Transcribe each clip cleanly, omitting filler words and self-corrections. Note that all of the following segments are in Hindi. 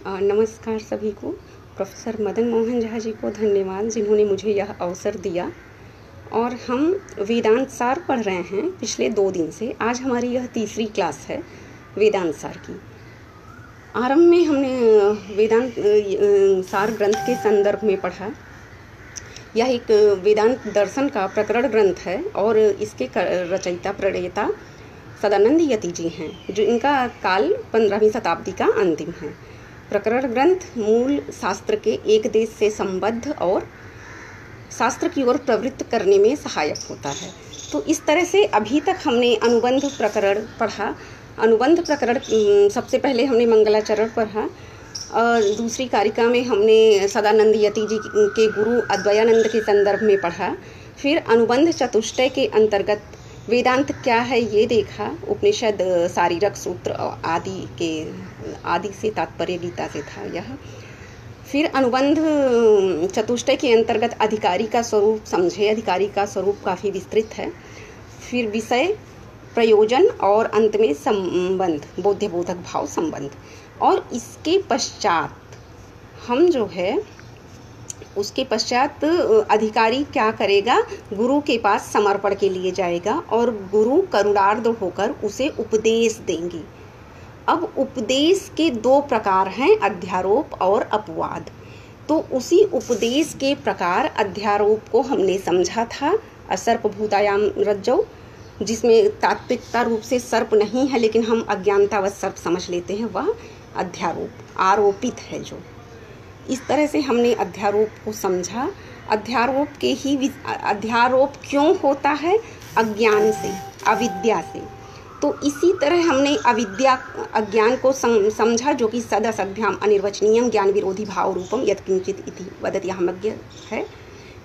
नमस्कार सभी को। प्रोफेसर मदन मोहन झा जी को धन्यवाद जिन्होंने मुझे यह अवसर दिया। और हम वेदांत सार पढ़ रहे हैं पिछले 2 दिन से। आज हमारी यह तीसरी क्लास है वेदांत सार की। आरंभ में हमने वेदांत सार ग्रंथ के संदर्भ में पढ़ा। यह एक वेदांत दर्शन का प्रकरण ग्रंथ है और इसके रचयिता प्रणेता सदानंद यति जी हैं, जो इनका काल 15वीं शताब्दी का अंतिम है। प्रकरण ग्रंथ मूल शास्त्र के एक देश से संबद्ध और शास्त्र की ओर प्रवृत्त करने में सहायक होता है। तो इस तरह से अभी तक हमने अनुबंध प्रकरण पढ़ा। अनुबंध प्रकरण सबसे पहले हमने मंगलाचरण पढ़ा। दूसरी कारिका में हमने सदानंद यति जी के गुरु अद्वैयानंद के संदर्भ में पढ़ा। फिर अनुबंध चतुष्टय के अंतर्गत वेदांत क्या है ये देखा। उपनिषद, शारीरक सूत्र आदि से तात्पर्य गीता से था यह। फिर अनुबंध चतुष्टय के अंतर्गत अधिकारी का स्वरूप समझे। अधिकारी का स्वरूप काफ़ी विस्तृत है। फिर विषय, प्रयोजन और अंत में संबंध, बोध्यबोधक भाव संबंध। और इसके पश्चात हम जो है उसके पश्चात अधिकारी क्या करेगा, गुरु के पास समर्पण के लिए जाएगा और गुरु करुणार्ध होकर उसे उपदेश देंगे। अब उपदेश के 2 प्रकार हैं, अध्यारोप और अपवाद। तो उसी उपदेश के प्रकार अध्यारोप को हमने समझा था असर्प भूतायाम रज्जौ, जिसमें तात्विकता रूप से सर्प नहीं है लेकिन हम अज्ञानतावश सर्प समझ लेते हैं, वह अध्यारोप आरोपित है जो। इस तरह से हमने अध्यारोप को समझा। अध्यारोप क्यों होता है? अज्ञान से, अविद्या से। तो इसी तरह हमने अज्ञान को समझा, जो कि सदसद्भ्याम अनिर्वचनीयम ज्ञान विरोधी भाव रूपम यत्किंचित इति वदत्याहमज्ञ है,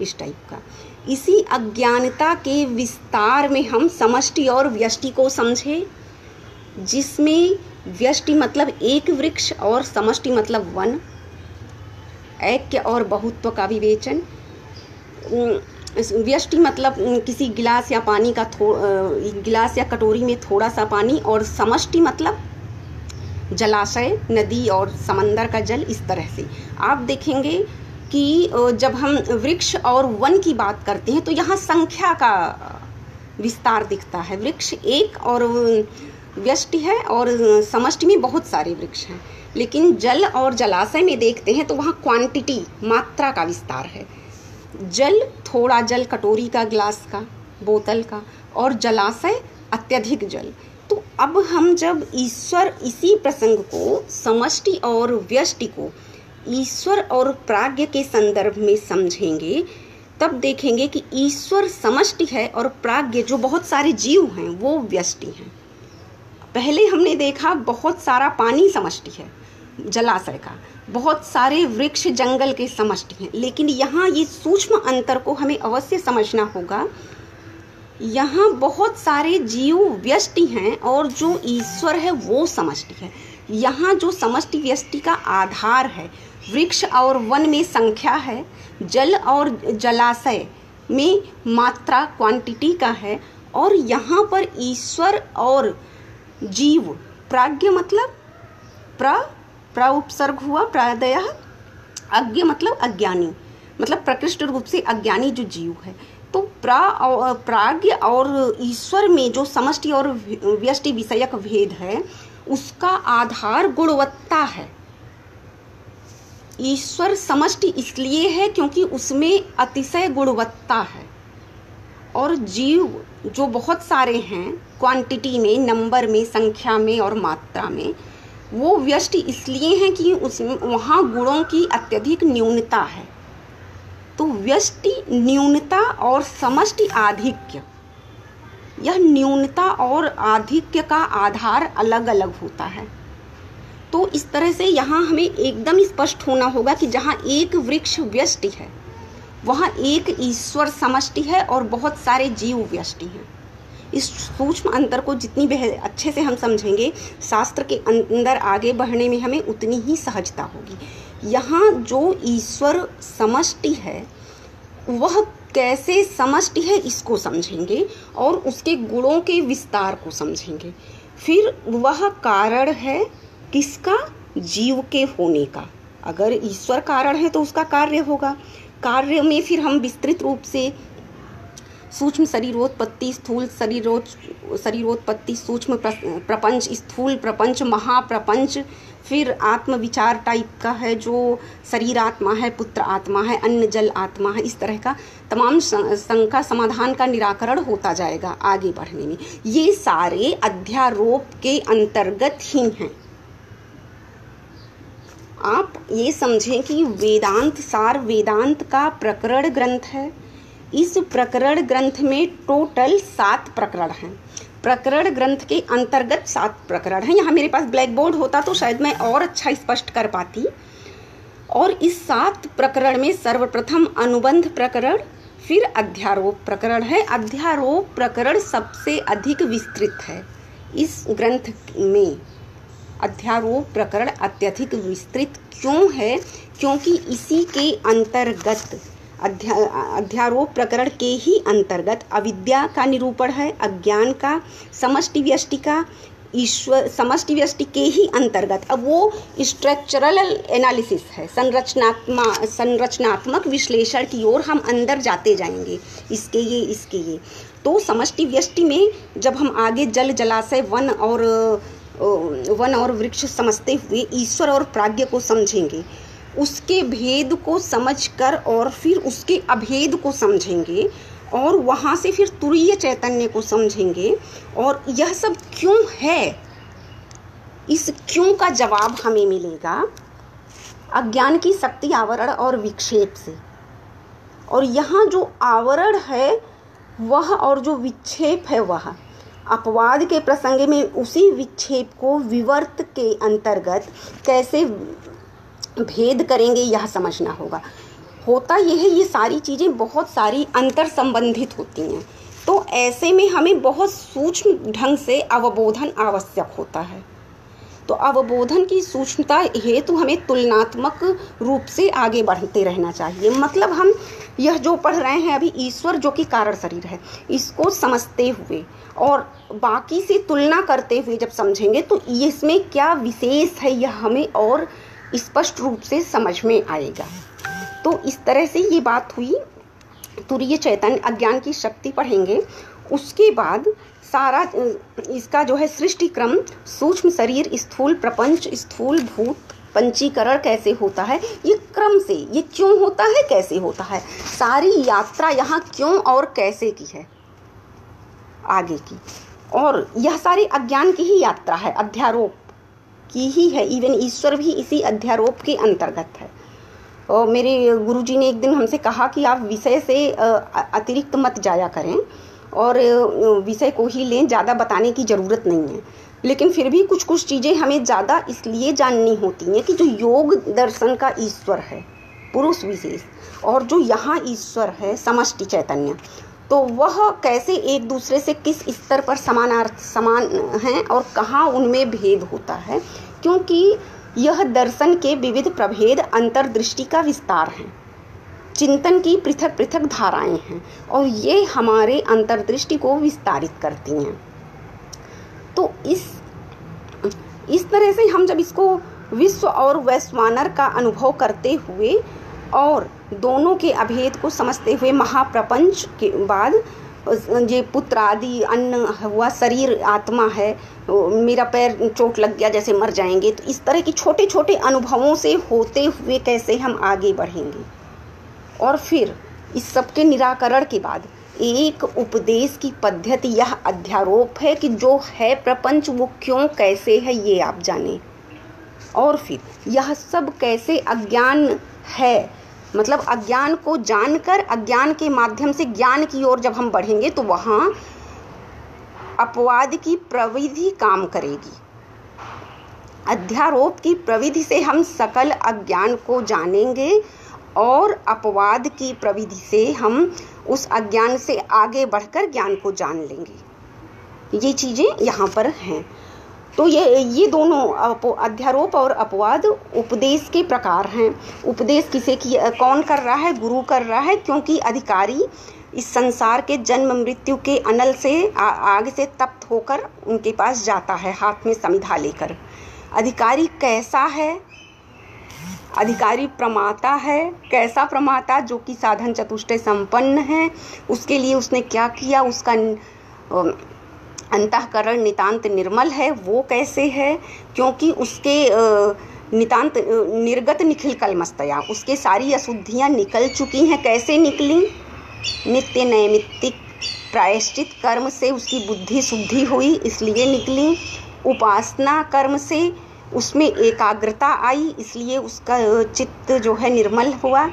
इस टाइप का। इसी अज्ञानता के विस्तार में हम समष्टि और व्यष्टि को समझे, जिसमें व्यष्टि मतलब एक वृक्ष और समष्टि मतलब वन, ऐक्य और बहुत्व का विवेचन। व्यष्टि मतलब किसी गिलास या पानी का गिलास या कटोरी में थोड़ा सा पानी, और समष्टि मतलब जलाशय, नदी और समंदर का जल। इस तरह से आप देखेंगे कि जब हम वृक्ष और वन की बात करते हैं तो यहाँ संख्या का विस्तार दिखता है। वृक्ष एक और व्यष्टि है और समष्टि में बहुत सारे वृक्ष हैं। लेकिन जल और जलाशय में देखते हैं तो वहाँ क्वांटिटी, मात्रा का विस्तार है। जल, थोड़ा जल कटोरी का, गिलास का, बोतल का, और जलाशय अत्यधिक जल। तो अब हम जब ईश्वर, इसी प्रसंग को, समष्टि और व्यष्टि को ईश्वर और प्राज्ञ के संदर्भ में समझेंगे, तब देखेंगे कि ईश्वर समष्टि है और प्राज्ञ, जो बहुत सारे जीव हैं, वो व्यष्टि हैं। पहले हमने देखा बहुत सारा पानी समष्टि है, जलाशय का, बहुत सारे वृक्ष जंगल के समष्टि हैं। लेकिन यहाँ ये सूक्ष्म अंतर को हमें अवश्य समझना होगा। यहाँ बहुत सारे जीव व्यष्टि हैं और जो ईश्वर है वो समष्टि है। यहाँ जो समष्टि व्यष्टि का आधार है, वृक्ष और वन में संख्या है, जल और जलाशय में मात्रा, क्वांटिटी का है, और यहाँ पर ईश्वर और जीव, प्राज्ञ मतलब प्र उपसर्ग हुआ, प्रायः अज्ञ मतलब अज्ञानी, मतलब प्रकृष्ट रूप से अज्ञानी जो जीव है। तो प्राज्ञ और ईश्वर में जो समष्टि और व्यष्टि विषयक भेद है, उसका आधार गुणवत्ता है। ईश्वर समष्टि इसलिए है क्योंकि उसमें अतिशय गुणवत्ता है, और जीव जो बहुत सारे हैं, क्वांटिटी में, नंबर में, संख्या में और मात्रा में, वो व्यष्टि इसलिए हैं कि उसमें वहाँ गुणों की अत्यधिक न्यूनता है। तो व्यष्टि न्यूनता और समष्टि आधिक्य, यह न्यूनता और आधिक्य का आधार अलग अलग होता है। तो इस तरह से यहाँ हमें एकदम स्पष्ट होना होगा कि जहाँ एक वृक्ष व्यष्टि है, वहाँ एक ईश्वर समष्टि है और बहुत सारे जीव व्यष्टि हैं। इस सूक्ष्म अंतर को जितनी अच्छे से हम समझेंगे, शास्त्र के अंदर आगे बढ़ने में हमें उतनी ही सहजता होगी। यहाँ जो ईश्वर समष्टि है, वह कैसे समष्टि है इसको समझेंगे और उसके गुणों के विस्तार को समझेंगे। फिर वह कारण है किसका? जीव के होने का। अगर ईश्वर कारण है तो उसका कार्य होगा। कार्य में फिर हम विस्तृत रूप से सूक्ष्म शरीरोत्पत्ति, स्थूल शरीरोत्पत्ति, सूक्ष्म प्रपंच, स्थूल प्रपंच, महाप्रपंच, फिर आत्मविचार टाइप का है जो शरीर आत्मा है, पुत्र आत्मा है, अन्न जल आत्मा है, इस तरह का तमाम शंका समाधान का निराकरण होता जाएगा आगे बढ़ने में। ये सारे अध्यारोप के अंतर्गत ही हैं। आप ये समझें कि वेदांत सार वेदांत का प्रकरण ग्रंथ है। इस प्रकरण ग्रंथ में टोटल 7 प्रकरण हैं। प्रकरण ग्रंथ के अंतर्गत 7 प्रकरण हैं। यहाँ मेरे पास ब्लैक बोर्ड होता तो शायद मैं और अच्छा स्पष्ट कर पाती। और इस 7 प्रकरण में सर्वप्रथम अनुबंध प्रकरण, फिर अध्यारोप प्रकरण है। अध्यारोप प्रकरण सबसे अधिक विस्तृत है इस ग्रंथ में। अध्यारोप प्रकरण अत्यधिक विस्तृत क्यों है? क्योंकि इसी के अंतर्गत अध्यारोप प्रकरण के ही अंतर्गत अविद्या का निरूपण है, अज्ञान का, समष्टि व्यष्टि का, ईश्वर समष्टि व्यष्टि के ही अंतर्गत। अब वो स्ट्रक्चरल एनालिसिस है, संरचनात्मक विश्लेषण की ओर हम अंदर जाते जाएंगे। इसके ये तो समष्टि व्यष्टि में जब हम आगे जल जलाशय वन और वृक्ष समझते हुए ईश्वर और प्राज्ञ को समझेंगे, उसके भेद को समझकर और फिर उसके अभेद को समझेंगे और वहाँ से फिर तुरीय चैतन्य को समझेंगे। और यह सब क्यों है, इस क्यों का जवाब हमें मिलेगा अज्ञान की शक्ति, आवरण और विक्षेप से। और यहाँ जो आवरण है वह और जो विक्षेप है वह अपवाद के प्रसंग में उसी विक्षेप को विवर्त के अंतर्गत कैसे भेद करेंगे यह समझना होगा। होता यह है, ये सारी चीज़ें बहुत सारी अंतर संबंधित होती हैं। तो ऐसे में हमें बहुत सूक्ष्म ढंग से अवबोधन आवश्यक होता है। तो अवबोधन की सूक्ष्मता हेतु हमें तुलनात्मक रूप से आगे बढ़ते रहना चाहिए। मतलब हम यह जो पढ़ रहे हैं अभी, ईश्वर जो कि कारण शरीर है, इसको समझते हुए और बाकी से तुलना करते हुए जब समझेंगे तो इसमें क्या विशेष है यह हमें और स्पष्ट रूप से समझ में आएगा। तो इस तरह से ये बात हुई। तुरीय चैतन्य, अज्ञान की शक्ति पढ़ेंगे। उसके बाद सारा इसका जो है सृष्टि क्रम, सूक्ष्म शरीर, स्थूल प्रपंच, स्थूल भूत, पंचीकरण कैसे होता है, ये क्रम से, ये क्यों होता है, कैसे होता है, सारी यात्रा यहाँ क्यों और कैसे की है आगे की। और यह सारी अज्ञान की ही यात्रा है, अध्यारोप की ही है। इवन ईश्वर भी इसी अध्यारोप के अंतर्गत है। और मेरे गुरुजी ने एक दिन हमसे कहा कि आप विषय से अतिरिक्त मत जाया करें और विषय को ही लें, ज़्यादा बताने की ज़रूरत नहीं है। लेकिन फिर भी कुछ कुछ चीज़ें हमें ज़्यादा इसलिए जाननी होती हैं कि जो योग दर्शन का ईश्वर है पुरुष विशेष, और जो यहाँ ईश्वर है समष्टि चैतन्य, तो वह कैसे एक दूसरे से किस स्तर पर समान हैं और कहाँ उनमें भेद होता है। क्योंकि यह दर्शन के विविध प्रभेद अंतर्दृष्टि का विस्तार है, चिंतन की पृथक पृथक धाराएं हैं और ये हमारे अंतर्दृष्टि को विस्तारित करती हैं। तो इस तरह से हम जब इसको विश्व और वैश्वानर का अनुभव करते हुए और दोनों के अभेद को समझते हुए महाप्रपंच के बाद ये पुत्र आदि, अन्न हुआ, शरीर आत्मा है, मेरा पैर चोट लग गया जैसे मर जाएंगे, तो इस तरह की छोटे छोटे अनुभवों से होते हुए कैसे हम आगे बढ़ेंगे। और फिर इस सब के निराकरण के बाद एक उपदेश की पद्धति यह अध्यारोप है कि जो है प्रपंच वो क्यों कैसे है ये आप जानें। और फिर यह सब कैसे अज्ञान है, मतलब अज्ञान को जानकर अज्ञान के माध्यम से ज्ञान की ओर जब हम बढ़ेंगे तो वहाँ अपवाद की प्रविधि काम करेगी। अध्यारोप की प्रविधि से हम सकल अज्ञान को जानेंगे और अपवाद की प्रविधि से हम उस अज्ञान से आगे बढ़कर ज्ञान को जान लेंगे। ये चीज़ें यहाँ पर हैं। तो ये दोनों अध्यारोप और अपवाद उपदेश के प्रकार हैं। उपदेश किसे कौन कर रहा है? गुरु कर रहा है, क्योंकि अधिकारी इस संसार के जन्म मृत्यु के अनल से आग से तप्त होकर उनके पास जाता है हाथ में समिधा लेकर। अधिकारी कैसा है? अधिकारी प्रमाता है। कैसा प्रमाता? जो कि साधन चतुष्टय संपन्न है। उसके लिए उसने क्या किया? उसका अंतःकरण नितांत निर्मल है। वो कैसे है? क्योंकि उसके नितांत निर्गत निखिल कलमस्तया, उसके सारी अशुद्धियाँ निकल चुकी हैं। कैसे निकली? नित्य नैमित्तिक प्रायश्चित कर्म से उसकी बुद्धि शुद्धि हुई, इसलिए निकली। उपासना कर्म से उसमें एकाग्रता आई, इसलिए उसका चित्त जो है निर्मल हुआ।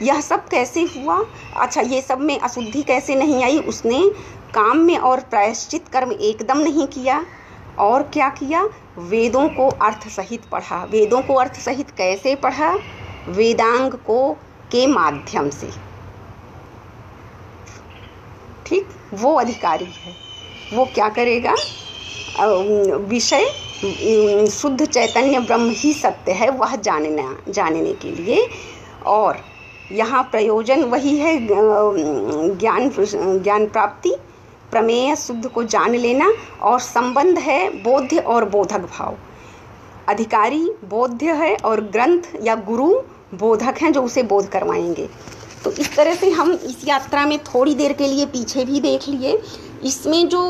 यह सब कैसे हुआ? अच्छा, ये सब में अशुद्धि कैसे नहीं आई? उसने काम में और प्रायश्चित कर्म एकदम नहीं किया। और क्या किया? वेदों को अर्थ सहित पढ़ा। वेदों को अर्थ सहित कैसे पढ़ा? वेदांग को के माध्यम से। ठीक, वो अधिकारी है। वो क्या करेगा? विषय शुद्ध चैतन्य ब्रह्म ही सत्य है, वह जानने के लिए। और यहाँ प्रयोजन वही है, ज्ञान प्राप्ति, प्रमेय शुद्ध को जान लेना। और संबंध है बोध्य और बोधक भाव। अधिकारी बोध्य है और ग्रंथ या गुरु बोधक हैं, जो उसे बोध करवाएंगे। तो इस तरह से हम इस यात्रा में थोड़ी देर के लिए पीछे भी देख लिए। इसमें जो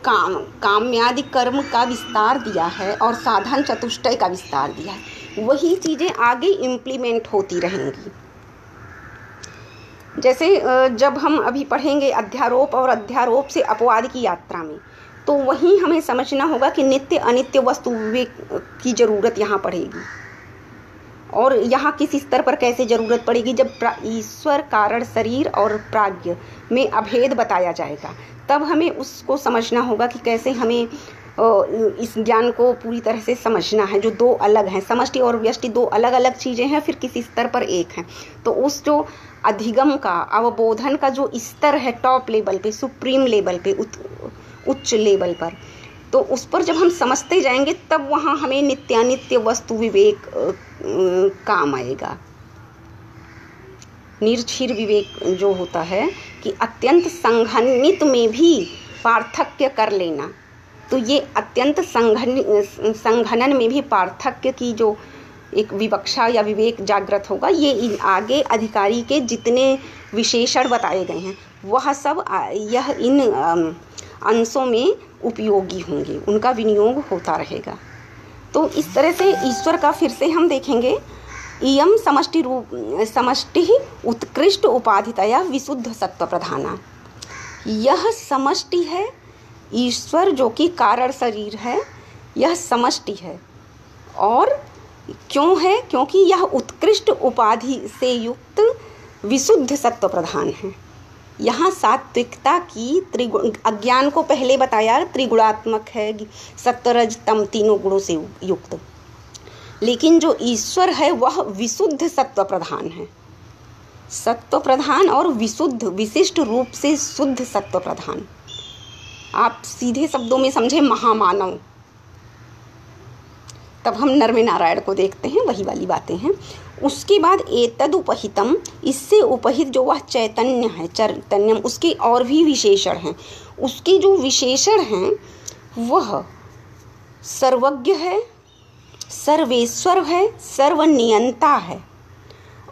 काम्यादि कर्म का विस्तार दिया है और साधन चतुष्टय का विस्तार दिया है, वही चीज़ें आगे इम्प्लीमेंट होती रहेंगी। जैसे जब हम अभी पढ़ेंगे अध्यारोप और अध्यारोप से अपवाद की यात्रा में, तो वहीं हमें समझना होगा कि नित्य अनित्य वस्तु विवेक की ज़रूरत यहाँ पड़ेगी। और यहाँ किस स्तर पर कैसे ज़रूरत पड़ेगी? जब ईश्वर कारण शरीर और प्राज्ञ में अभेद बताया जाएगा, तब हमें उसको समझना होगा कि कैसे हमें इस ज्ञान को पूरी तरह से समझना है। जो दो अलग हैं, समष्टि और व्यष्टि दो अलग अलग चीज़ें हैं, फिर किसी स्तर पर एक हैं। तो उस जो अधिगम का, अवबोधन का जो स्तर है टॉप लेवल पे, सुप्रीम लेवल पे, उच्च लेवल पर, तो उस पर जब हम समझते जाएंगे तब वहाँ हमें नित्यानित्य वस्तु विवेक काम आएगा। निर्छिर विवेक जो होता है कि अत्यंत संघनित में भी पार्थक्य कर लेना, तो ये अत्यंत संघनन में भी पार्थक्य की जो एक विवक्षा या विवेक जागृत होगा, ये आगे अधिकारी के जितने विशेषण बताए गए हैं वह सब यह इन अंशों में उपयोगी होंगे, उनका विनियोग होता रहेगा। तो इस तरह से ईश्वर का फिर से हम देखेंगे। इयम समष्टि उत्कृष्ट उपाधितया विशुद्ध सत्व प्रधाना। यह समष्टि है, ईश्वर जो कि कारण शरीर है, यह समष्टि है। और क्यों है? क्योंकि यह उत्कृष्ट उपाधि से युक्त विशुद्ध सत्व प्रधान है। यहाँ सात्विकता की अज्ञान को पहले बताया त्रिगुणात्मक है, सत्वरज तम तीनों गुणों से युक्त। लेकिन जो ईश्वर है वह विशुद्ध सत्व प्रधान है। सत्व प्रधान और विशुद्ध, विशिष्ट रूप से शुद्ध सत्व प्रधान। आप सीधे शब्दों में समझे महामानव। तब हम नर में नारायण को देखते हैं, वही वाली बातें हैं। उसके बाद एतद उपहितम, इससे उपहित जो वह चैतन्य है, चैतन्यम, उसके और भी विशेषण हैं। उसके जो विशेषण हैं वह सर्वज्ञ है, सर्वेश्वर है, सर्वनियंता है,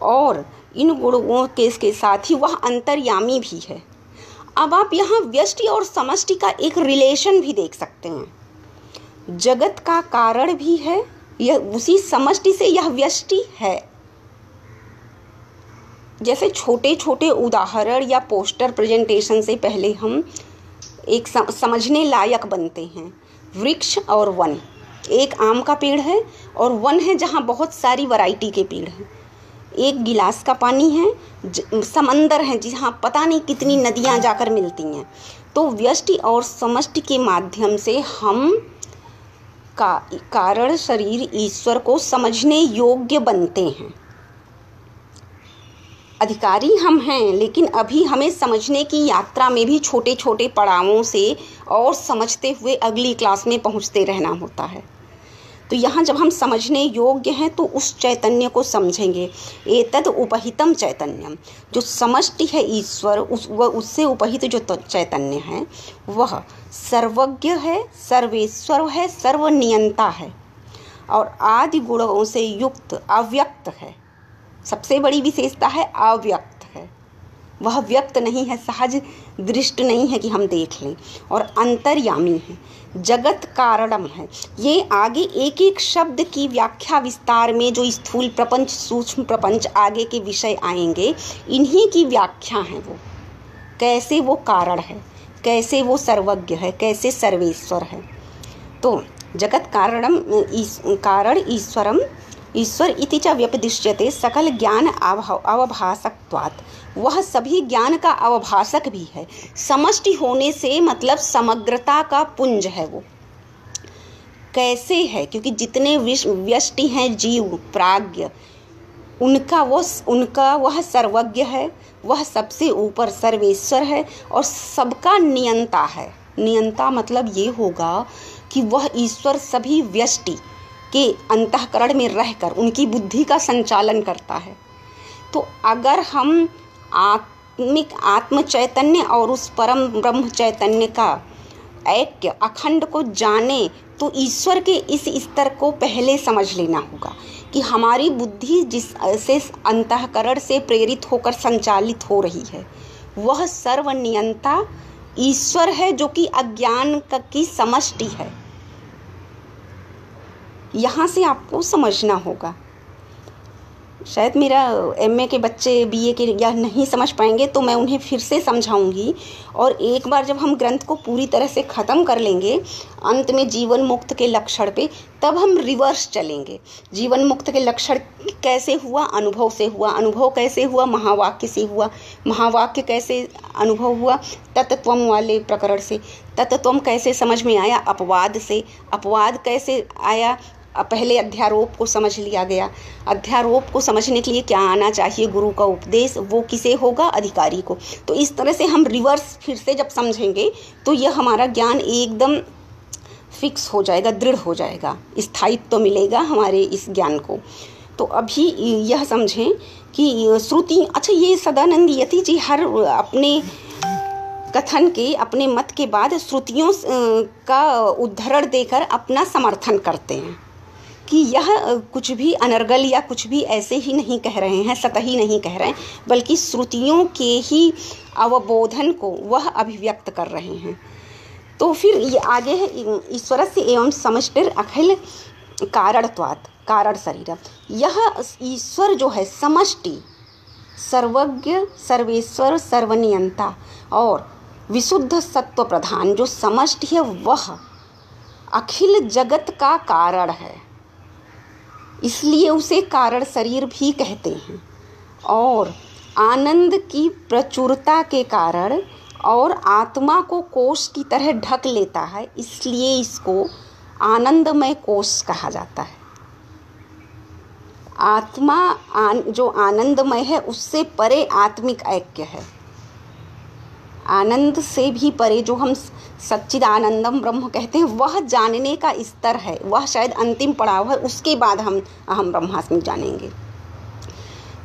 और इन गुणों के साथ ही वह अंतर्यामी भी है। अब आप यहाँ व्यष्टि और समष्टि का एक रिलेशन भी देख सकते हैं। जगत का कारण भी है, यह उसी समष्टि से यह व्यष्टि है। जैसे छोटे छोटे उदाहरण या पोस्टर प्रेजेंटेशन से पहले हम एक समझने लायक बनते हैं। वृक्ष और वन, एक आम का पेड़ है और वन है जहाँ बहुत सारी वैरायटी के पेड़ हैं। एक गिलास का पानी है, समंदर है जहाँ पता नहीं कितनी नदियाँ जाकर मिलती हैं। तो व्यष्टि और समष्टि के माध्यम से हम का कारण शरीर ईश्वर को समझने योग्य बनते हैं। अधिकारी हम हैं, लेकिन अभी हमें समझने की यात्रा में भी छोटे छोटे पड़ावों से और समझते हुए अगली क्लास में पहुंचते रहना होता है। तो यहाँ जब हम समझने योग्य हैं तो उस चैतन्य को समझेंगे। एतद उपहितम चैतन्यम, जो समष्टि है ईश्वर, उससे उपहित जो चैतन्य है वह सर्वज्ञ है, सर्वेश्वर है, सर्वनियंता है। और आदि गुणों से युक्त अव्यक्त है। सबसे बड़ी विशेषता है अव्यक्त है, वह व्यक्त नहीं है, सहज दृष्ट नहीं है कि हम देख लें, और अंतर्यामी है, जगत कारणम है। ये आगे एक एक शब्द की व्याख्या विस्तार में जो स्थूल प्रपंच सूक्ष्म प्रपंच आगे के विषय आएंगे, इन्हीं की व्याख्या है। वो कैसे वो कारण है, कैसे वो सर्वज्ञ है, कैसे सर्वेश्वर है। तो जगत कारणम कारण ईश्वरम ईश्वर इति च व्यपदिश्यते सकल ज्ञान अवभासकत्वात्, वह सभी ज्ञान का अवभाषक भी है। समष्टि होने से मतलब समग्रता का पुंज है। वो कैसे है, क्योंकि जितने व्यष्टि हैं जीव प्राज्ञ, उनका वह सर्वज्ञ है, वह सबसे ऊपर सर्वेश्वर है और सबका नियंता है। नियंता मतलब ये होगा कि वह ईश्वर सभी व्यष्टि के अंतःकरण में रहकर उनकी बुद्धि का संचालन करता है। तो अगर हम आत्म चैतन्य और उस परम ब्रह्म चैतन्य का ऐक्य अखंड को जाने, तो ईश्वर के इस स्तर को पहले समझ लेना होगा कि हमारी बुद्धि जिससे अंतःकरण से प्रेरित होकर संचालित हो रही है, वह सर्वनियंता ईश्वर है, जो कि अज्ञान की समष्टि है। यहाँ से आपको समझना होगा। शायद मेरा एमए के बच्चे बीए के या नहीं समझ पाएंगे, तो मैं उन्हें फिर से समझाऊंगी। और एक बार जब हम ग्रंथ को पूरी तरह से ख़त्म कर लेंगे अंत में जीवन मुक्त के लक्षण पे, तब हम रिवर्स चलेंगे। जीवन मुक्त के लक्षण कैसे हुआ, अनुभव से हुआ, अनुभव कैसे हुआ, महावाक्य से हुआ, महावाक्य कैसे अनुभव हुआ, तत्त्वम वाले प्रकरण से, तत्त्वम कैसे समझ में आया, अपवाद से, अपवाद कैसे आया, पहले अध्यारोप को समझ लिया गया। अध्यारोप को समझने के लिए क्या आना चाहिए, गुरु का उपदेश, वो किसे होगा, अधिकारी को। तो इस तरह से हम रिवर्स फिर से जब समझेंगे तो यह हमारा ज्ञान एकदम फिक्स हो जाएगा, दृढ़ हो जाएगा, स्थायित्व तो मिलेगा हमारे इस ज्ञान को। तो अभी यह समझें कि श्रुति, अच्छा ये सदानंद यति जी हर अपने कथन के, अपने मत के बाद श्रुतियों का उद्धरण देकर अपना समर्थन करते हैं कि यह कुछ भी अनर्गल या कुछ भी ऐसे ही नहीं कह रहे हैं, सतही नहीं कह रहे हैं, बल्कि श्रुतियों के ही अवबोधन को वह अभिव्यक्त कर रहे हैं। तो फिर ये आगे है, ईश्वरस्य एवं समष्टिर अखिल कारणत्वात् कारण शरीरम। यह ईश्वर जो है समष्टि, सर्वज्ञ, सर्वेश्वर, सर्वनियंता और विशुद्ध सत्व प्रधान जो समष्टि है, वह अखिल जगत का कारण है, इसलिए उसे कारण शरीर भी कहते हैं। और आनंद की प्रचुरता के कारण और आत्मा को कोष की तरह ढक लेता है, इसलिए इसको आनंदमय कोष कहा जाता है। आत्मा जो आनंदमय है, उससे परे आत्मिक ऐक्य है। आनंद से भी परे जो हम सच्चिदानंदम ब्रह्म कहते हैं, वह जानने का स्तर है, वह शायद अंतिम पड़ाव है, उसके बाद हम ब्रह्मास्मि जानेंगे।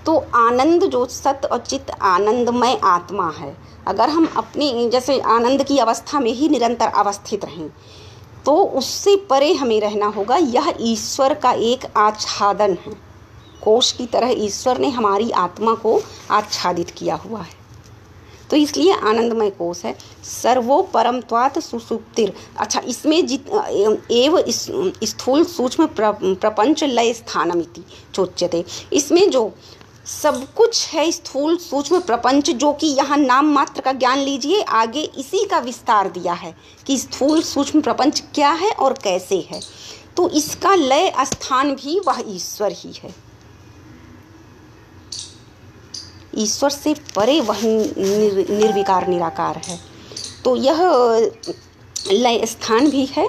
तो आनंद जो सत और चित आनंदमय आत्मा है, अगर हम अपनी जैसे आनंद की अवस्था में ही निरंतर अवस्थित रहें, तो उससे परे हमें रहना होगा। यह ईश्वर का एक आच्छादन है, कोष की तरह ईश्वर ने हमारी आत्मा को आच्छादित किया हुआ है, तो इसलिए आनंदमय कोष है। सर्वो परमत्वात् सुसुप्तिर। अच्छा, इसमें एव स्थूल सूक्ष्म प्रपंच लय स्थानमिति चोच्यते। इसमें जो सब कुछ है स्थूल सूक्ष्म प्रपंच, जो कि यहाँ नाम मात्र का ज्ञान लीजिए, आगे इसी का विस्तार दिया है कि स्थूल सूक्ष्म प्रपंच क्या है और कैसे है। तो इसका लय स्थान भी वह ईश्वर ही है, ईश्वर से परे वह निर्विकार निराकार है। तो यह लय स्थान भी है।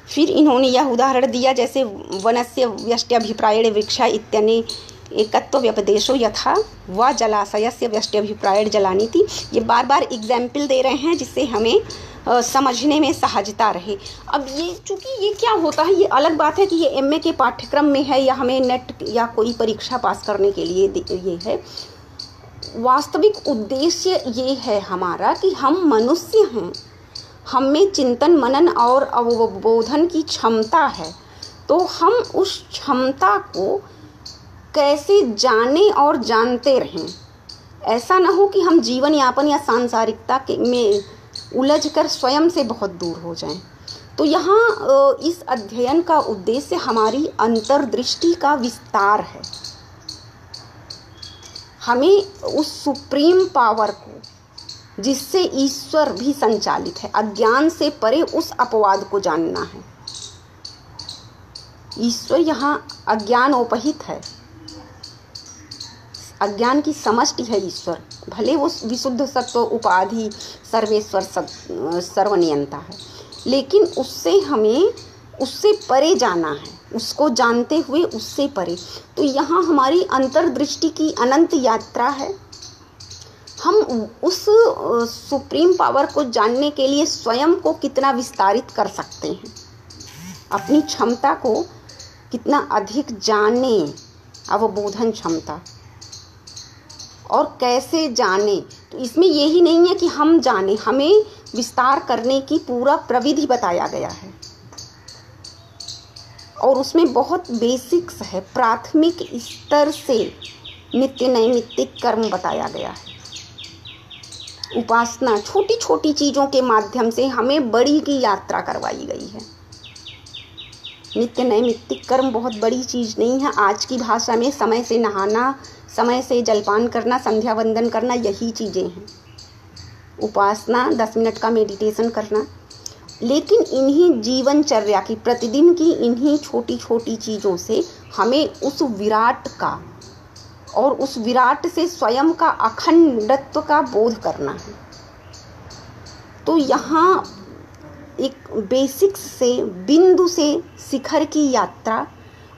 फिर इन्होंने यह उदाहरण दिया, जैसे वनस्य व्यष्ट्यभिप्रायण वृक्षा इत्यने एकत्व व्यपदेशो यथा व जलाशयस्य व्यष्ट्यभिप्रायण जलानीति। ये बार बार एग्जाम्पल दे रहे हैं जिससे हमें समझने में सहजता रहे। अब ये चूँकि ये क्या होता है, ये अलग बात है कि ये एमए के पाठ्यक्रम में है या हमें नेट या कोई परीक्षा पास करने के लिए ये है। वास्तविक उद्देश्य ये है हमारा कि हम मनुष्य हैं, हम में चिंतन मनन और अवबोधन की क्षमता है, तो हम उस क्षमता को कैसे जाने और जानते रहें। ऐसा ना हो कि हम जीवन यापन या सांसारिकता में उलझकर स्वयं से बहुत दूर हो जाएं। तो यहाँ इस अध्ययन का उद्देश्य हमारी अंतर्दृष्टि का विस्तार है। हमें उस सुप्रीम पावर को, जिससे ईश्वर भी संचालित है, अज्ञान से परे उस अपवाद को जानना है। ईश्वर यहाँ अज्ञानोपहित है, अज्ञान की समष्टि है ईश्वर। भले वो विशुद्ध सत्व उपाधि सर्वेश्वर सर्वनियंता है, लेकिन उससे परे जाना है, उसको जानते हुए उससे परे। तो यहाँ हमारी अंतर्दृष्टि की अनंत यात्रा है। हम उस सुप्रीम पावर को जानने के लिए स्वयं को कितना विस्तारित कर सकते हैं, अपनी क्षमता को कितना अधिक जाने, अवबोधन क्षमता, और कैसे जाने। तो इसमें यही नहीं है कि हम जाने, हमें विस्तार करने की पूरा प्रविधि बताया गया है, और उसमें बहुत बेसिक्स है, प्राथमिक स्तर से नित्य नैमित्तिक कर्म बताया गया है। उपासना छोटी छोटी चीज़ों के माध्यम से हमें बड़ी की यात्रा करवाई गई है। नित्य नैमित्तिक कर्म बहुत बड़ी चीज़ नहीं है। आज की भाषा में समय से नहाना, समय से जलपान करना, संध्या वंदन करना, यही चीज़ें हैं। उपासना 10 मिनट का मेडिटेशन करना। लेकिन इन्हीं जीवनचर्या की, प्रतिदिन की इन्हीं छोटी छोटी चीज़ों से हमें उस विराट का और उस विराट से स्वयं का अखंडत्व का बोध करना है। तो यहाँ एक बेसिक्स से, बिंदु से शिखर की यात्रा,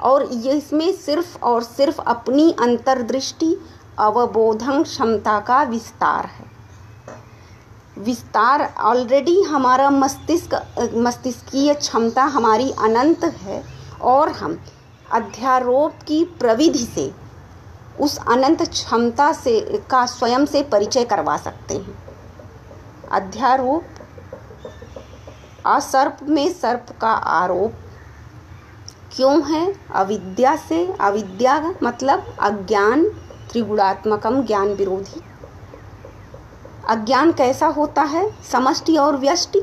और ये इसमें सिर्फ और सिर्फ अपनी अंतर्दृष्टि, अवबोधन क्षमता का विस्तार है। विस्तार ऑलरेडी हमारा मस्तिष्कीय क्षमता हमारी अनंत है, और हम अध्यारोप की प्रविधि से उस अनंत क्षमता से का स्वयं से परिचय करवा सकते हैं। अध्यारोप, असर्प में सर्प का आरोप क्यों है? अविद्या से। अविद्या मतलब अज्ञान, त्रिगुणात्मकम ज्ञान विरोधी। अज्ञान कैसा होता है? समष्टि और व्यष्टि।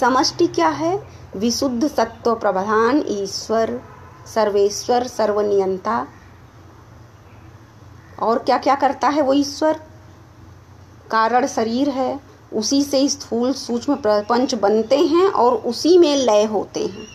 समष्टि क्या है? विशुद्ध सत्व प्रधान ईश्वर, सर्वेश्वर, सर्वनियंता। और क्या क्या करता है वो ईश्वर? कारण शरीर है, उसी से स्थूल सूक्ष्म प्रपंच बनते हैं और उसी में लय होते हैं।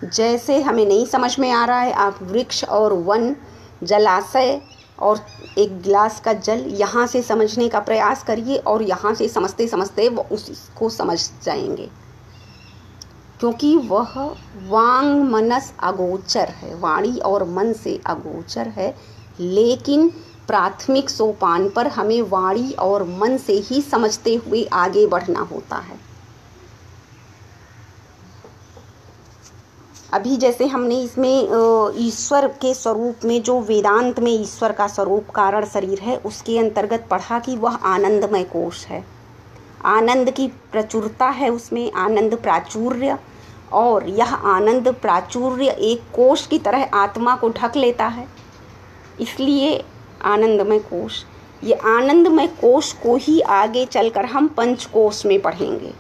जैसे हमें नहीं समझ में आ रहा है, आप वृक्ष और वन, जलाशय और एक गिलास का जल, यहाँ से समझने का प्रयास करिए, और यहाँ से समझते समझते वो उसको समझ जाएंगे, क्योंकि वह वांग मनस अगोचर है, वाणी और मन से अगोचर है। लेकिन प्राथमिक सोपान पर हमें वाणी और मन से ही समझते हुए आगे बढ़ना होता है। अभी जैसे हमने इसमें ईश्वर के स्वरूप में, जो वेदांत में ईश्वर का स्वरूप कारण शरीर है, उसके अंतर्गत पढ़ा कि वह आनंदमय कोश है। आनंद की प्रचुरता है उसमें, आनंद प्राचुर्य, और यह आनंद प्राचुर्य एक कोश की तरह आत्मा को ढक लेता है, इसलिए आनंदमय कोश। ये आनंदमय कोश को ही आगे चलकर हम पंचकोश में पढ़ेंगे,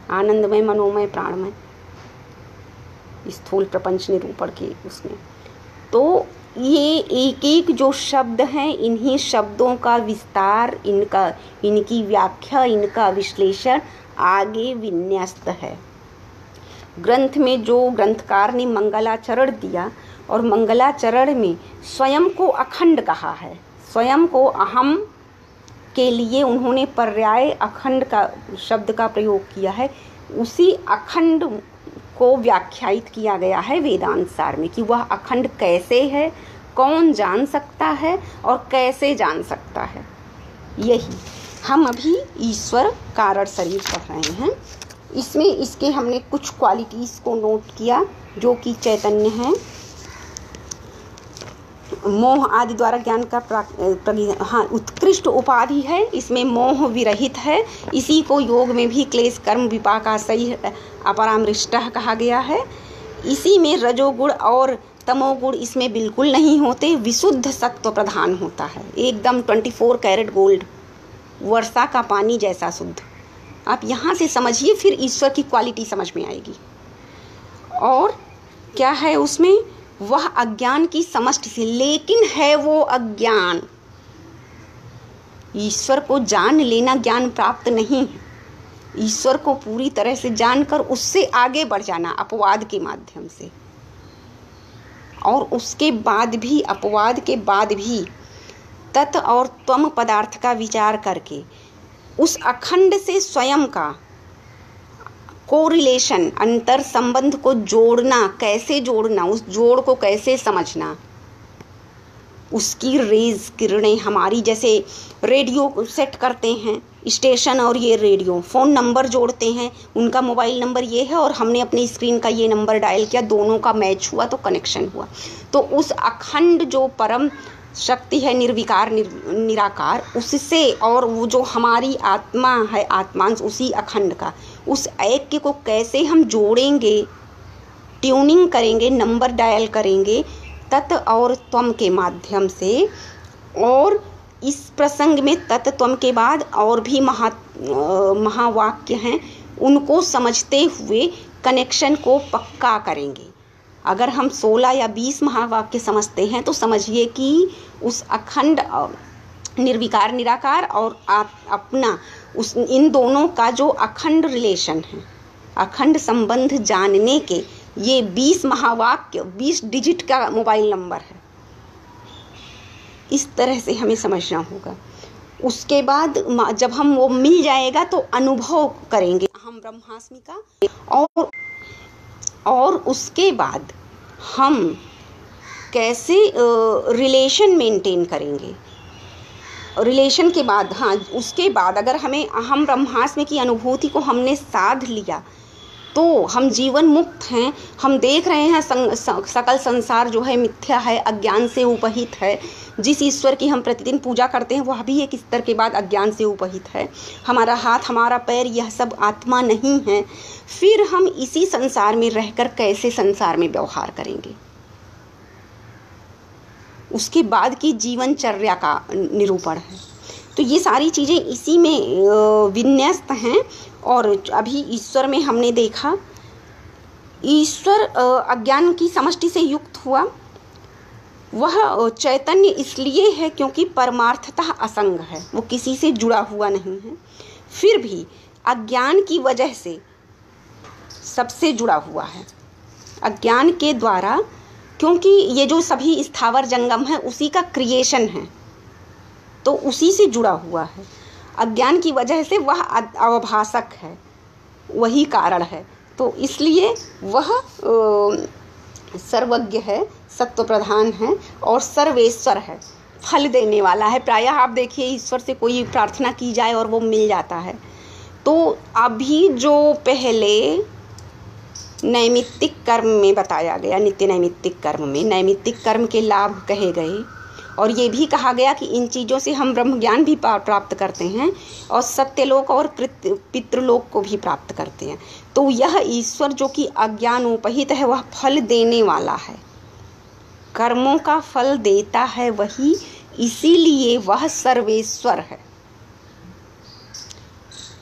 आनंदमय, मनोमय, प्राणमय, स्थूल प्रपंच निरूपण के उसमें। तो ये एक एक जो शब्द हैं, इन्हीं शब्दों का विस्तार, इनकी व्याख्या, इनका विश्लेषण आगे विन्यस्त है। ग्रंथ में जो ग्रंथकार ने मंगलाचरण दिया, और मंगलाचरण में स्वयं को अखंड कहा है, स्वयं को अहम के लिए उन्होंने पर्याय अखंड का शब्द का प्रयोग किया है। उसी अखंड को व्याख्यायित किया गया है वेदांत सार में, कि वह अखंड कैसे है, कौन जान सकता है और कैसे जान सकता है। यही हम अभी ईश्वर कारण शरीर पढ़ रहे हैं। इसमें इसके हमने कुछ क्वालिटीज़ को नोट किया जो कि चैतन्य हैं, मोह आदि द्वारा ज्ञान का उत्कृष्ट उपाधि है। इसमें मोह विरहित है। इसी को योग में भी क्लेश कर्म विपाकाशयी अपरामृष्टः कहा गया है। इसी में रजोगुण और तमोगुण इसमें बिल्कुल नहीं होते। विशुद्ध सत्व प्रधान होता है, एकदम 24 कैरेट गोल्ड, वर्षा का पानी जैसा शुद्ध। आप यहाँ से समझिए, फिर ईश्वर की क्वालिटी समझ में आएगी। और क्या है उसमें? वह अज्ञान की समष्टि से, लेकिन है वो अज्ञान। ईश्वर को जान लेना ज्ञान प्राप्त नहीं है। ईश्वर को पूरी तरह से जानकर उससे आगे बढ़ जाना अपवाद के माध्यम से, और उसके बाद भी, अपवाद के बाद भी तत् और त्वम पदार्थ का विचार करके उस अखंड से स्वयं का कोरिलेशन, अंतर संबंध को जोड़ना। कैसे जोड़ना? उस जोड़ को कैसे समझना? उसकी रेज, किरणें हमारी, जैसे रेडियो सेट करते हैं स्टेशन, और ये रेडियो फ़ोन नंबर जोड़ते हैं, उनका मोबाइल नंबर ये है और हमने अपनी स्क्रीन का ये नंबर डायल किया, दोनों का मैच हुआ तो कनेक्शन हुआ। तो उस अखंड जो परम शक्ति है, निर्विकार निराकार, उससे, और वो जो हमारी आत्मा है, आत्मांश उसी अखंड का, उस ऐक्य को कैसे हम जोड़ेंगे, ट्यूनिंग करेंगे, नंबर डायल करेंगे तत् और त्वम के माध्यम से। और इस प्रसंग में तत् त्वम के बाद और भी महावाक्य हैं, उनको समझते हुए कनेक्शन को पक्का करेंगे। अगर हम 16 या 20 महावाक्य समझते हैं तो समझिए कि उस अखंड निर्विकार निराकार और अपना, उस इन दोनों का जो अखंड रिलेशन है, अखंड संबंध जानने के ये 20 महावाक्य 20 डिजिट का मोबाइल नंबर है। इस तरह से हमें समझना होगा। उसके बाद जब हम वो मिल जाएगा तो अनुभव करेंगे अहम ब्रह्मास्मि का, और उसके बाद हम कैसे रिलेशन मेंटेन करेंगे। रिलेशन के बाद, हाँ, उसके बाद अगर हमें अहम ब्रह्मास्मि की अनुभूति को हमने साध लिया तो हम जीवन मुक्त हैं। हम देख रहे हैं सकल संसार जो है मिथ्या है, अज्ञान से उपहित है। जिस ईश्वर की हम प्रतिदिन पूजा करते हैं वह भी एक स्तर के बाद अज्ञान से उपहित है। हमारा हाथ, हमारा पैर, यह सब आत्मा नहीं है। फिर हम इसी संसार में रहकर कैसे संसार में व्यवहार करेंगे, उसके बाद की जीवनचर्या का निरूपण है। तो ये सारी चीज़ें इसी में विन्यस्त हैं। और अभी ईश्वर में हमने देखा, ईश्वर अज्ञान की समष्टि से युक्त हुआ। वह चैतन्य इसलिए है क्योंकि परमार्थतः असंग है, वो किसी से जुड़ा हुआ नहीं है। फिर भी अज्ञान की वजह से सबसे जुड़ा हुआ है, अज्ञान के द्वारा, क्योंकि ये जो सभी स्थावर जंगम है उसी का क्रिएशन है, तो उसी से जुड़ा हुआ है। अज्ञान की वजह से वह अवभाषक है, वही कारण है। तो इसलिए वह सर्वज्ञ है, सत्व प्रधान है और सर्वेश्वर है, फल देने वाला है। प्रायः आप देखिए ईश्वर से कोई प्रार्थना की जाए और वो मिल जाता है। तो अभी जो पहले नैमित्तिक कर्म में बताया गया, नित्य नैमित्तिक कर्म में नैमित्तिक कर्म के लाभ कहे गए, और ये भी कहा गया कि इन चीज़ों से हम ब्रह्म ज्ञान भी प्राप्त करते हैं और सत्यलोक और पितृलोक को भी प्राप्त करते हैं। तो यह ईश्वर जो कि अज्ञानोपहित है, वह फल देने वाला है, कर्मों का फल देता है वही, इसीलिए वह सर्वेश्वर है,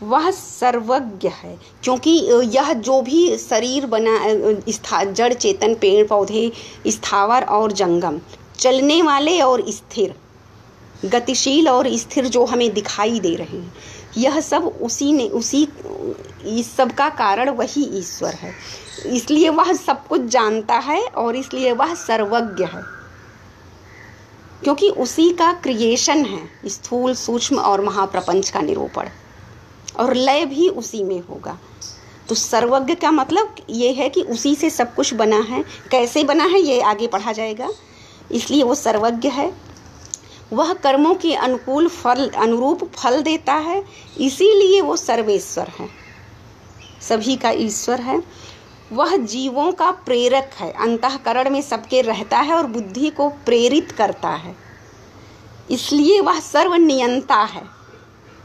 वह सर्वज्ञ है। क्योंकि यह जो भी शरीर बना, जड़ चेतन, पेड़ पौधे, स्थावर और जंगम, चलने वाले और स्थिर, गतिशील और स्थिर जो हमें दिखाई दे रहे हैं, यह सब इस सब का कारण वही ईश्वर है। इसलिए वह सब कुछ जानता है और इसलिए वह सर्वज्ञ है, क्योंकि उसी का क्रिएशन है, स्थूल, सूक्ष्म और महाप्रपंच का निरूपण, और लय भी उसी में होगा। तो सर्वज्ञ का मतलब ये है कि उसी से सब कुछ बना है। कैसे बना है ये आगे पढ़ा जाएगा। इसलिए वो सर्वज्ञ है। वह कर्मों के अनुकूल फल, अनुरूप फल देता है, इसीलिए वो सर्वेश्वर है, सभी का ईश्वर है। वह जीवों का प्रेरक है, अंतःकरण में सबके रहता है और बुद्धि को प्रेरित करता है, इसलिए वह सर्वनियंता है।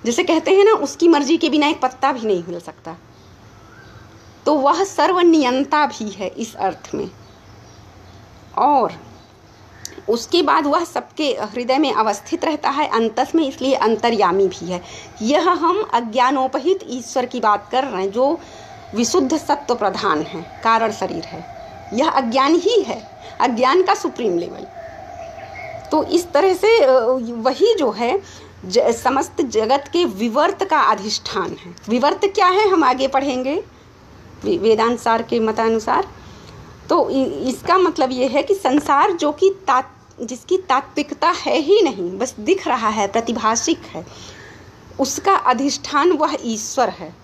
जैसे कहते हैं ना, उसकी मर्जी के बिना एक पत्ता भी नहीं हिल सकता, तो वह सर्वनियंता भी है इस अर्थ में। और उसके बाद वह सबके हृदय में अवस्थित रहता है अंतस में, इसलिए अंतर्यामी भी है। यह हम अज्ञानोपहित ईश्वर की बात कर रहे हैं, जो विशुद्ध सत्व प्रधान है, कारण शरीर है। यह अज्ञान ही है, अज्ञान का सुप्रीम लेवल। तो इस तरह से वही जो है समस्त जगत के विवर्त का अधिष्ठान है। विवर्त क्या है हम आगे पढ़ेंगे वेदांत सार के मतानुसार। तो इसका मतलब ये है कि संसार जो कि जिसकी तात्विकता है ही नहीं, बस दिख रहा है, प्रतिभाषिक है, उसका अधिष्ठान वह ईश्वर है।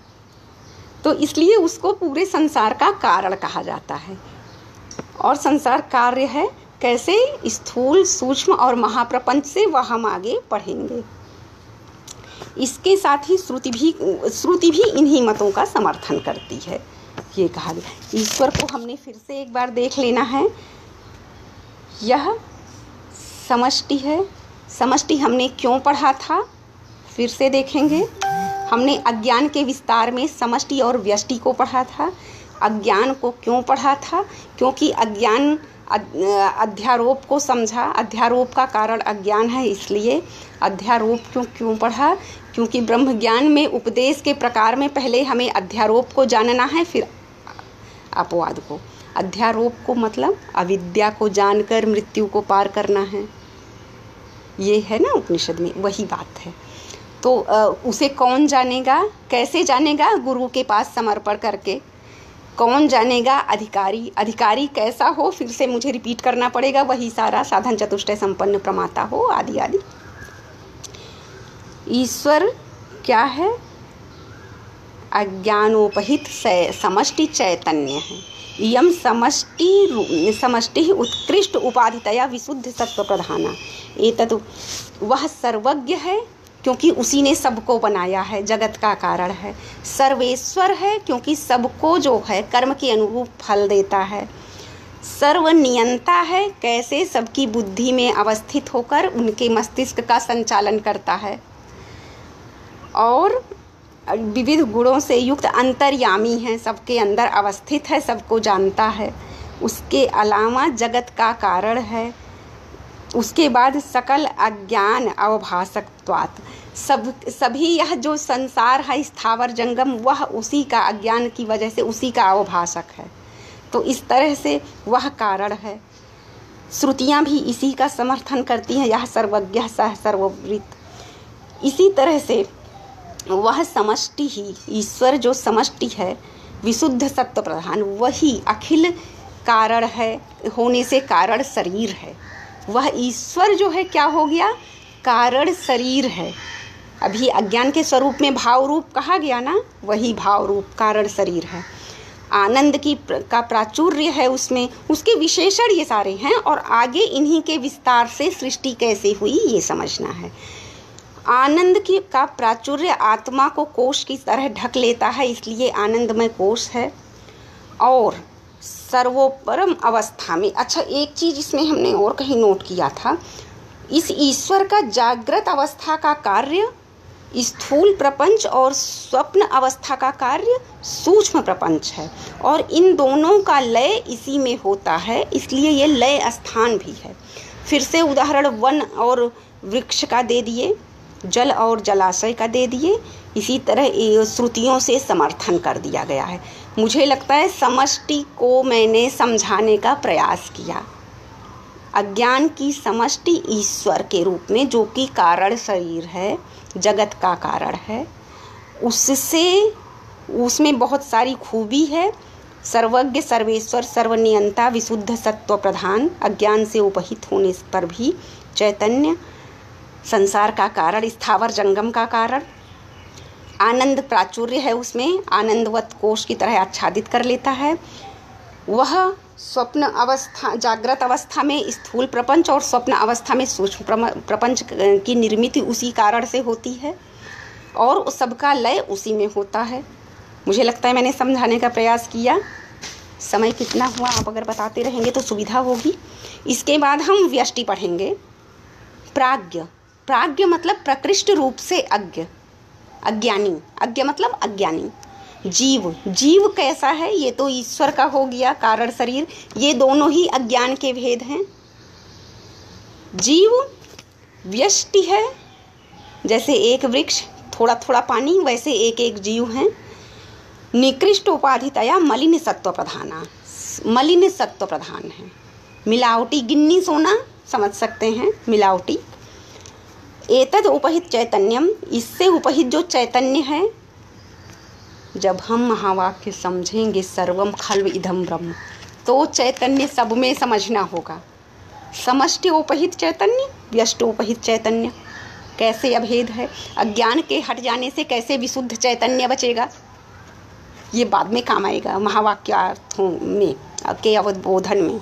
तो इसलिए उसको पूरे संसार का कारण कहा जाता है। और संसार कार्य है कैसे, स्थूल, सूक्ष्म और महाप्रपंच से वह हम आगे पढ़ेंगे। इसके साथ ही श्रुति भी इन्हीं मतों का समर्थन करती है। ये कहा गया ईश्वर को हमने फिर से एक बार देख लेना है। यह समष्टि है। समष्टि हमने क्यों पढ़ा था, फिर से देखेंगे। हमने अज्ञान के विस्तार में समष्टि और व्यष्टि को पढ़ा था। अज्ञान को क्यों पढ़ा था, क्योंकि अज्ञान अध्यारोप को समझा, अध्यारोप का कारण अज्ञान है, इसलिए अध्यारोप क्यों पढ़ा, क्योंकि ब्रह्म ज्ञान में उपदेश के प्रकार में पहले हमें अध्यारोप को जानना है, फिर अपवाद को। अध्यारोप को मतलब अविद्या को जानकर मृत्यु को पार करना है, ये है ना उपनिषद में, वही बात है। तो उसे कौन जानेगा, कैसे जानेगा, गुरु के पास समर्पण करके। कौन जानेगा, अधिकारी। अधिकारी कैसा हो, फिर से मुझे रिपीट करना पड़ेगा, वही सारा साधन चतुष्टय संपन्न प्रमाता हो, आदि आदि। ईश्वर क्या है, अज्ञानोपहित समष्टि चैतन्य है। इयं समष्टि उत्कृष्ट उपाधितया विशुद्ध सत्व प्रधाना। एतत् वह सर्वज्ञ है, क्योंकि उसी ने सबको बनाया है, जगत का कारण है। सर्वेश्वर है, क्योंकि सबको जो है कर्म के अनुरूप फल देता है। सर्वनियंता है, कैसे, सबकी बुद्धि में अवस्थित होकर उनके मस्तिष्क का संचालन करता है। और विविध गुणों से युक्त अंतर्यामी है, सबके अंदर अवस्थित है, सबको जानता है। उसके अलावा जगत का कारण है। उसके बाद सकल अज्ञान अवभासकत्वात्, सभी यह जो संसार है स्थावर जंगम, वह उसी का, अज्ञान की वजह से उसी का अवभासक है। तो इस तरह से वह कारण है। श्रुतियाँ भी इसी का समर्थन करती हैं, यह सर्वज्ञ सह सर्ववृत। इसी तरह से वह समष्टि ही, ईश्वर जो समष्टि है, विशुद्ध सत्व प्रधान, वही अखिल कारण है, होने से कारण शरीर है। वह ईश्वर जो है क्या हो गया, कारण शरीर है। अभी अज्ञान के स्वरूप में भाव रूप कहा गया ना, वही भाव रूप कारण शरीर है। आनंद का प्राचुर्य है उसमें, उसके विशेषण ये सारे हैं। और आगे इन्हीं के विस्तार से सृष्टि कैसे हुई ये समझना है। आनंद का प्राचुर्य आत्मा को कोश की तरह ढक लेता है, इसलिए आनंदमय कोश है। और सर्वोपरम अवस्था में, अच्छा एक चीज़ इसमें हमने और कहीं नोट किया था, इस ईश्वर का जागृत अवस्था का कार्य स्थूल प्रपंच और स्वप्न अवस्था का कार्य सूक्ष्म प्रपंच है। और इन दोनों का लय इसी में होता है, इसलिए ये लय स्थान भी है। फिर से उदाहरण वन और वृक्ष का दे दिए, जल और जलाशय का दे दिए। इसी तरह श्रुतियों से समर्थन कर दिया गया है। मुझे लगता है समष्टि को मैंने समझाने का प्रयास किया। अज्ञान की समष्टि ईश्वर के रूप में, जो कि कारण शरीर है, जगत का कारण है, उसमें बहुत सारी खूबी है। सर्वज्ञ, सर्वेश्वर, सर्वनियंता, विशुद्ध सत्व प्रधान, अज्ञान से उपहित होने पर भी चैतन्य, संसार का कारण, स्थावर जंगम का कारण, आनंद प्राचुर्य है उसमें, आनंदवत कोश की तरह आच्छादित कर लेता है। वह स्वप्न अवस्था, जागृत अवस्था में स्थूल प्रपंच और स्वप्न अवस्था में सूक्ष्म प्रपंच की निर्मित उसी कारण से होती है, और सबका लय उसी में होता है। मुझे लगता है मैंने समझाने का प्रयास किया। समय कितना हुआ आप अगर बताते रहेंगे तो सुविधा होगी। इसके बाद हम व्यष्टि पढ़ेंगे। प्राज्ञ, प्राज्ञ मतलब प्रकृष्ट रूप से अज्ञ, अज्ञानी, अज्ञ मतलब अज्ञानी। जीव, जीव कैसा है, ये तो ईश्वर का हो गया कारण शरीर, ये दोनों ही अज्ञान के भेद हैं। जीव व्यष्टि है, जैसे एक वृक्ष थोड़ा थोड़ा पानी, वैसे एक एक जीव हैं। निकृष्ट उपाधितया मलिन सत्व प्रधाना, मलिन सत्व प्रधान है। मिलावटी, गिन्नी सोना समझ सकते हैं, मिलावटी। एतद उपहित चैतन्यम, इससे उपहित जो चैतन्य है, जब हम महावाक्य समझेंगे सर्वम खल्व इदम ब्रह्म, तो चैतन्य सब में समझना होगा। समष्टि उपहित चैतन्य, व्यष्टि उपहित चैतन्य, कैसे अभेद है। अज्ञान के हट जाने से कैसे विशुद्ध चैतन्य बचेगा, ये बाद में काम आएगा महावाक्यार्थों में के अवबोधन में।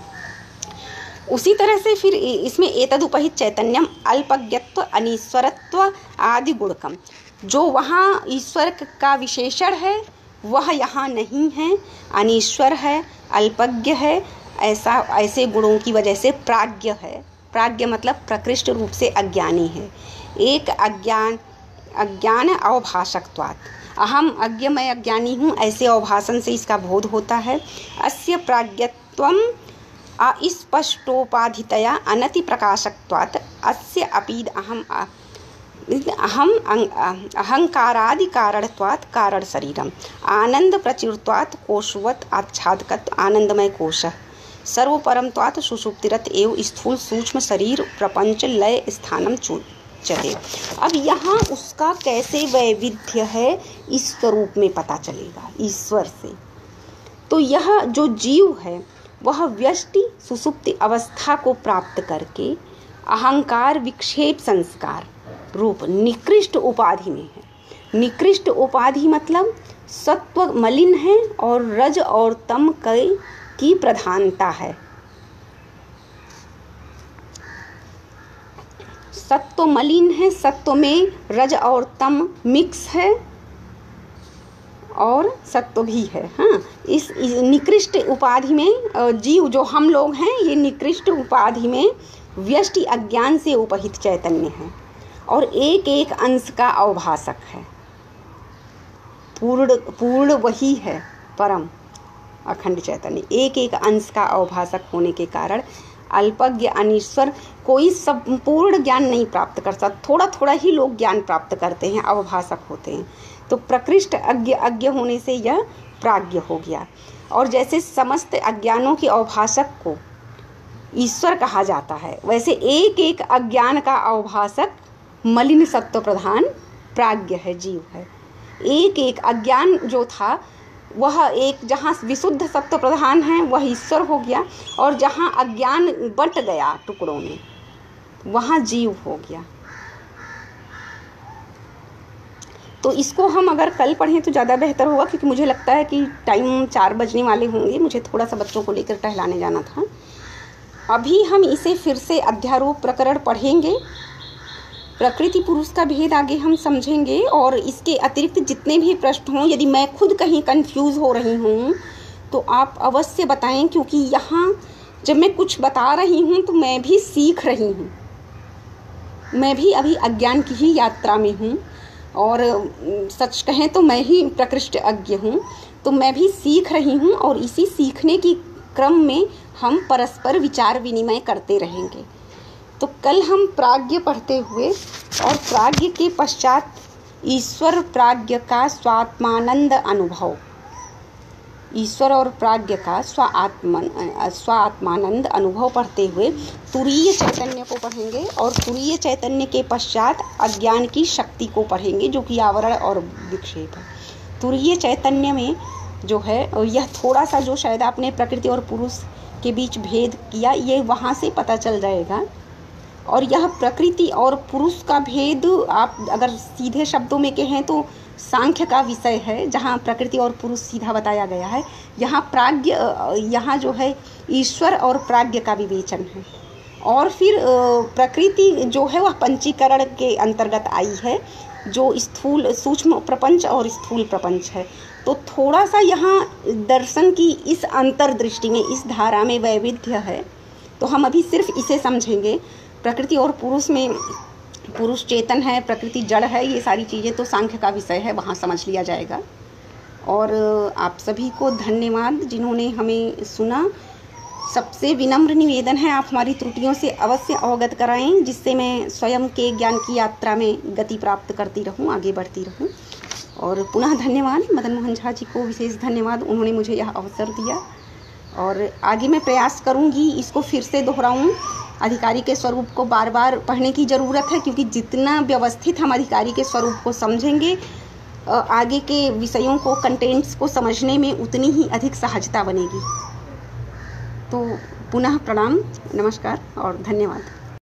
उसी तरह से फिर इसमें एतद उपहित चैतन्यम अल्पज्ञत्व अनीश्वरत्व आदि गुणकम, जो वहाँ ईश्वर का विशेषण है वह यहाँ नहीं है, अनीश्वर है, अल्पज्ञ है, ऐसे गुणों की वजह से प्राज्ञ है। प्राज्ञ मतलब प्रकृष्ट रूप से अज्ञानी है। एक अज्ञान अवभाषकत्वात्, अहम अज्ञ, मैं अज्ञानी हूँ, ऐसे अवभाषण से इसका बोध होता है। अस्य प्राज्ञत्वम अस्पष्टोपाधितया अनति प्रकाशकत्वात् अस्य अपि अहम अहंकारादि कारणत्वात् कारण शरीरम आनंद प्रचुरत्वात् कोशवत् आच्छादकत् आनंदमय कोशः सर्वपरमत्वात् सुषुप्तिरत एव स्थूल सूक्ष्म शरीर प्रपंच लय स्थानम चुच्यते। अब यहाँ उसका कैसे वैविध्य है इस स्वरूप में पता चलेगा ईश्वर से। तो यह जो जीव है वह व्यष्टि सुषुप्ति अवस्था को प्राप्त करके अहंकार विक्षेप संस्कार रूप निकृष्ट उपाधि में है। निकृष्ट उपाधि मतलब सत्व मलिन है और रज और तम की प्रधानता है। सत्व मलिन है, सत्व में रज और तम मिक्स है और सत्व भी है। हाँ, इस निकृष्ट उपाधि में जीव जो हम लोग हैं, ये निकृष्ट उपाधि में व्यष्टि अज्ञान से उपहित चैतन्य है और एक एक अंश का अवभाषक है। पूर्ण वही है, परम अखंड चैतन्य, एक एक अंश का अवभाषक होने के कारण अल्पज्ञ अनीश्वर कोई संपूर्ण ज्ञान नहीं प्राप्त कर सकता, थोड़ा थोड़ा ही लोग ज्ञान प्राप्त करते हैं, अवभाषक होते हैं। तो प्रकृष्ट अज्ञ होने से यह प्राज्ञ हो गया। और जैसे समस्त अज्ञानों के अवभाषक को ईश्वर कहा जाता है, वैसे एक एक अज्ञान का अवभाषक मलिन सत्व प्रधान प्राज्ञ है, जीव है। एक एक अज्ञान जो था वह एक, जहाँ विशुद्ध सत्व प्रधान है वह ईश्वर हो गया, और जहाँ अज्ञान बट गया टुकड़ों में वहाँ जीव हो गया। तो इसको हम अगर कल पढ़ें तो ज़्यादा बेहतर होगा, क्योंकि मुझे लगता है कि टाइम 4 बजने वाले होंगे, मुझे थोड़ा सा बच्चों को लेकर टहलाने जाना था। अभी हम इसे फिर से अध्यारोप प्रकरण पढ़ेंगे, प्रकृति पुरुष का भेद आगे हम समझेंगे, और इसके अतिरिक्त जितने भी प्रश्न हों, यदि मैं खुद कहीं कंफ्यूज हो रही हूँ तो आप अवश्य बताएं, क्योंकि यहाँ जब मैं कुछ बता रही हूँ तो मैं भी सीख रही हूँ, मैं भी अभी अज्ञान की ही यात्रा में हूँ, और सच कहें तो मैं ही प्रकृष्ट अज्ञ हूँ, तो मैं भी सीख रही हूँ, और इसी सीखने की क्रम में हम परस्पर विचार विनिमय करते रहेंगे। तो कल हम प्राज्ञ पढ़ते हुए और प्राज्ञ के पश्चात ईश्वर प्राज्ञ का स्वात्मानंद अनुभव, ईश्वर और प्राज्ञ का स्वात्मानंद अनुभव पढ़ते हुए तुरीय चैतन्य को पढ़ेंगे, और तुरीय चैतन्य के पश्चात अज्ञान की शक्ति को पढ़ेंगे, जो कि आवरण और विक्षेप है। तुरीय चैतन्य में जो है यह थोड़ा सा जो शायद आपने प्रकृति और पुरुष के बीच भेद किया, ये वहाँ से पता चल जाएगा। और यह प्रकृति और पुरुष का भेद आप अगर सीधे शब्दों में कहें तो सांख्य का विषय है, जहाँ प्रकृति और पुरुष सीधा बताया गया है। यहाँ प्राज्ञ, यहाँ जो है ईश्वर और प्राज्ञ का विवेचन है। और फिर प्रकृति जो है वह पंचीकरण के अंतर्गत आई है, जो स्थूल सूक्ष्म प्रपंच और स्थूल प्रपंच है। तो थोड़ा सा यहाँ दर्शन की इस अंतर्दृष्टि में, इस धारा में वैविध्य है। तो हम अभी सिर्फ इसे समझेंगे। प्रकृति और पुरुष में, पुरुष चेतन है, प्रकृति जड़ है, ये सारी चीज़ें तो सांख्य का विषय है, वहाँ समझ लिया जाएगा। और आप सभी को धन्यवाद जिन्होंने हमें सुना। सबसे विनम्र निवेदन है, आप हमारी त्रुटियों से अवश्य अवगत कराएं, जिससे मैं स्वयं के ज्ञान की यात्रा में गति प्राप्त करती रहूं, आगे बढ़ती रहूं। और पुनः धन्यवाद मदन मोहन झा जी को, विशेष धन्यवाद, उन्होंने मुझे यह अवसर दिया। और आगे मैं प्रयास करूंगी इसको फिर से दोहराऊं। अधिकारी के स्वरूप को बार बार पढ़ने की ज़रूरत है, क्योंकि जितना व्यवस्थित हम अधिकारी के स्वरूप को समझेंगे, आगे के विषयों को, कंटेंट्स को समझने में उतनी ही अधिक सहजता बनेगी। तो पुनः प्रणाम, नमस्कार और धन्यवाद।